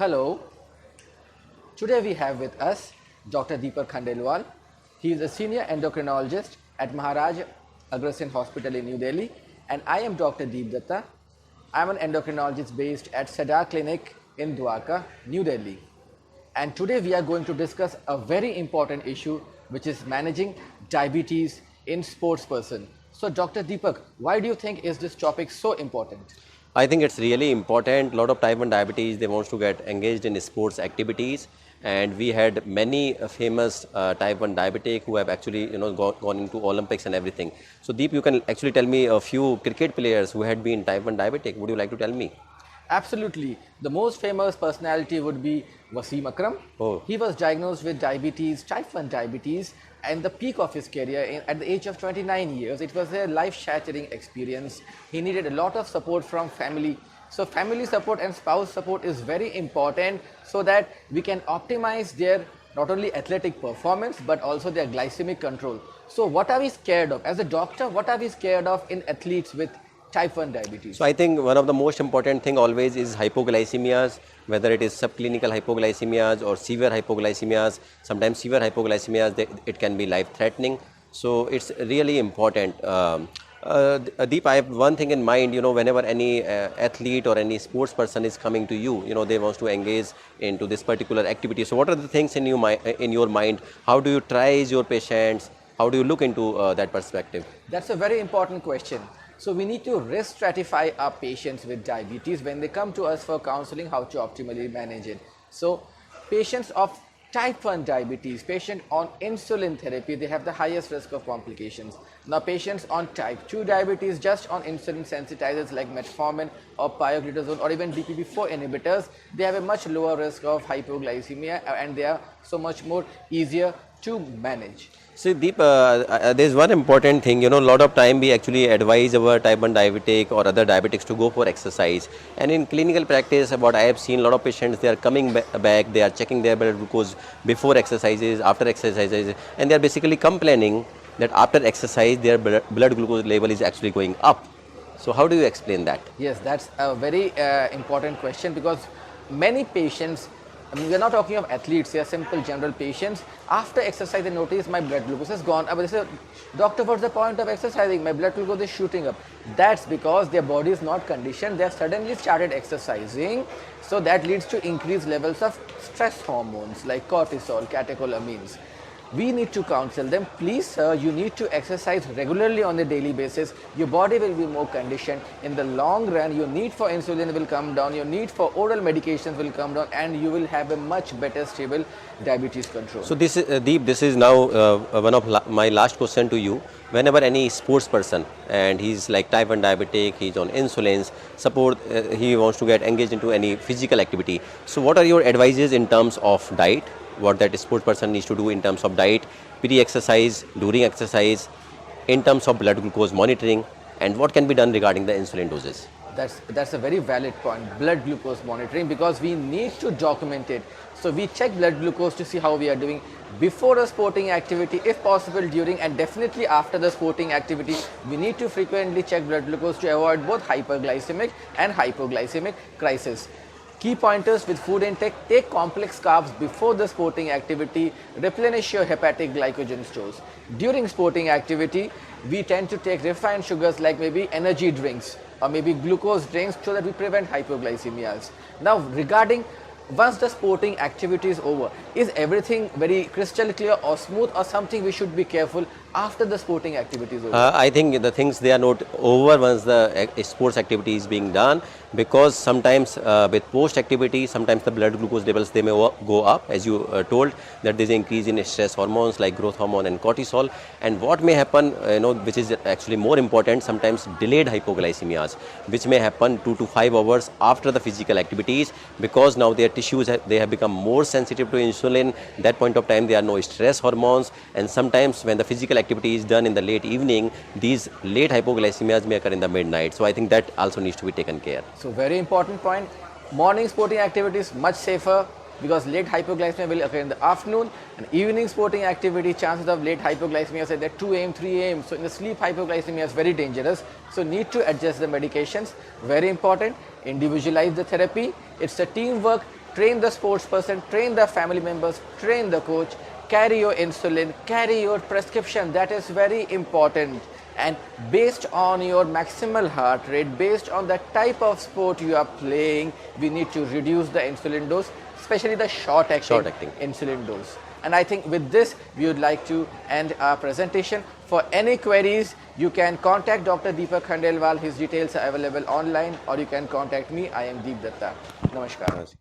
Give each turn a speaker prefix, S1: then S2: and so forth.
S1: Hello. Today we have with us Dr. Deepak Khandelwal. He is a senior endocrinologist at Maharaj Agrasen Hospital in New Delhi, and I am Dr. Dutta. I am an endocrinologist based at Cedar Clinic in Dwarka, New Delhi. And today we are going to discuss a very important issue, which is managing diabetes in sports person. So Dr. Deepak, why do you think is this topic so important?
S2: I think it's really important. A lot of type 1 diabetes, they want to get engaged in sports activities, and we had many famous type 1 diabetic who have actually gone into Olympics and everything. So Deep, you can actually tell me a few cricket players who had been type 1 diabetic. Would you like to tell me?
S1: Absolutely. The most famous personality would be Wasim Akram.
S2: Oh.
S1: He was diagnosed with diabetes, type 1 diabetes, and the peak of his career at the age of 29 years. It was a life-shattering experience. He needed a lot of support from family. So family support and spouse support is very important so that we can optimize their not only athletic performance but also their glycemic control. So what are we scared of? As a doctor, what are we scared of in athletes with type 1 diabetes?
S2: So I think one of the most important thing always is hypoglycemias, whether it is subclinical hypoglycemias or severe hypoglycemias. Sometimes severe hypoglycemias, it can be life threatening. So it's really important. Deep, I have one thing in mind, whenever any athlete or any sports person is coming to you, they want to engage into this particular activity. So what are the things in your mind? How do you triage your patients? How do you look into that perspective?
S1: That's a very important question. So we need to risk stratify our patients with diabetes when they come to us for counseling, how to optimally manage it. So patients of type 1 diabetes, patient on insulin therapy, they have the highest risk of complications. Now patients on type 2 diabetes, just on insulin sensitizers like metformin or pioglitazone or even DPP-4 inhibitors, they have a much lower risk of hypoglycemia and they are so much more easier to manage.
S2: See Deep, there's one important thing, a lot of time we actually advise our type 1 diabetic or other diabetics to go for exercise. And in clinical practice, what I have seen, a lot of patients, they are coming back, they are checking their blood glucose before exercises, after exercises, and they are basically complaining that after exercise, their blood glucose level is actually going up. So how do you explain that?
S1: Yes, that's a very important question because many patients, we are not talking of athletes, they are simple general patients. After exercise, they notice my blood glucose has gone up. They say, doctor, what's the point of exercising? My blood glucose is shooting up. That's because their body is not conditioned. They have suddenly started exercising. So that leads to increased levels of stress hormones like cortisol, catecholamines. We need to counsel them, please sir, you need to exercise regularly on a daily basis. Your body will be more conditioned. In the long run, your need for insulin will come down, your need for oral medications will come down, and you will have a much better stable diabetes control.
S2: So this is Deep, this is now one of my last question to you. Whenever any sports person and he's like type 1 diabetic, he's on insulins, suppose he wants to get engaged into any physical activity. So what are your advices in terms of diet? What that sports person needs to do in terms of diet, pre-exercise, during exercise, in terms of blood glucose monitoring, and what can be done regarding the insulin doses?
S1: That's a very valid point, blood glucose monitoring, because we need to document it. So we check blood glucose to see how we are doing before a sporting activity, if possible during, and definitely after the sporting activity. We need to frequently check blood glucose to avoid both hyperglycemic and hypoglycemic crisis. Key pointers with food intake: take complex carbs before the sporting activity, replenish your hepatic glycogen stores. During sporting activity, we tend to take refined sugars like maybe energy drinks or maybe glucose drinks so that we prevent hypoglycemias. Now regarding once the sporting activity is over, is everything very crystal clear or smooth, or something we should be careful after the sporting activity is over?
S2: I think the things, they are not over once the sports activity is being done, because sometimes with post activity, sometimes the blood glucose levels, they may go up, as you told that there is an increase in stress hormones like growth hormone and cortisol. And what may happen, which is actually more important, sometimes delayed hypoglycemias, which may happen 2 to 5 hours after the physical activities, because now their tissues they have become more sensitive to insulin. That point of time, there are no stress hormones, and sometimes when the physical activity is done in the late evening, these late hypoglycemias may occur in the midnight. So I think that also needs to be taken care.
S1: So very important point. Morning sporting activity is much safer because late hypoglycemia will occur in the afternoon, and evening sporting activity, chances of late hypoglycemia say at 2 a.m., 3 a.m. So in the sleep, hypoglycemia is very dangerous. So need to adjust the medications. Very important. Individualize the therapy. It's a teamwork. train the sports person, train the family members, train the coach, carry your insulin, carry your prescription. That is very important. And based on your maximal heart rate, based on the type of sport you are playing, we need to reduce the insulin dose, especially the short-acting insulin dose. And I think with this, we would like to end our presentation. For any queries, you can contact Dr. Deepak Khandelwal. His details are available online, or you can contact me. I am Deep Dutta. Namaskar.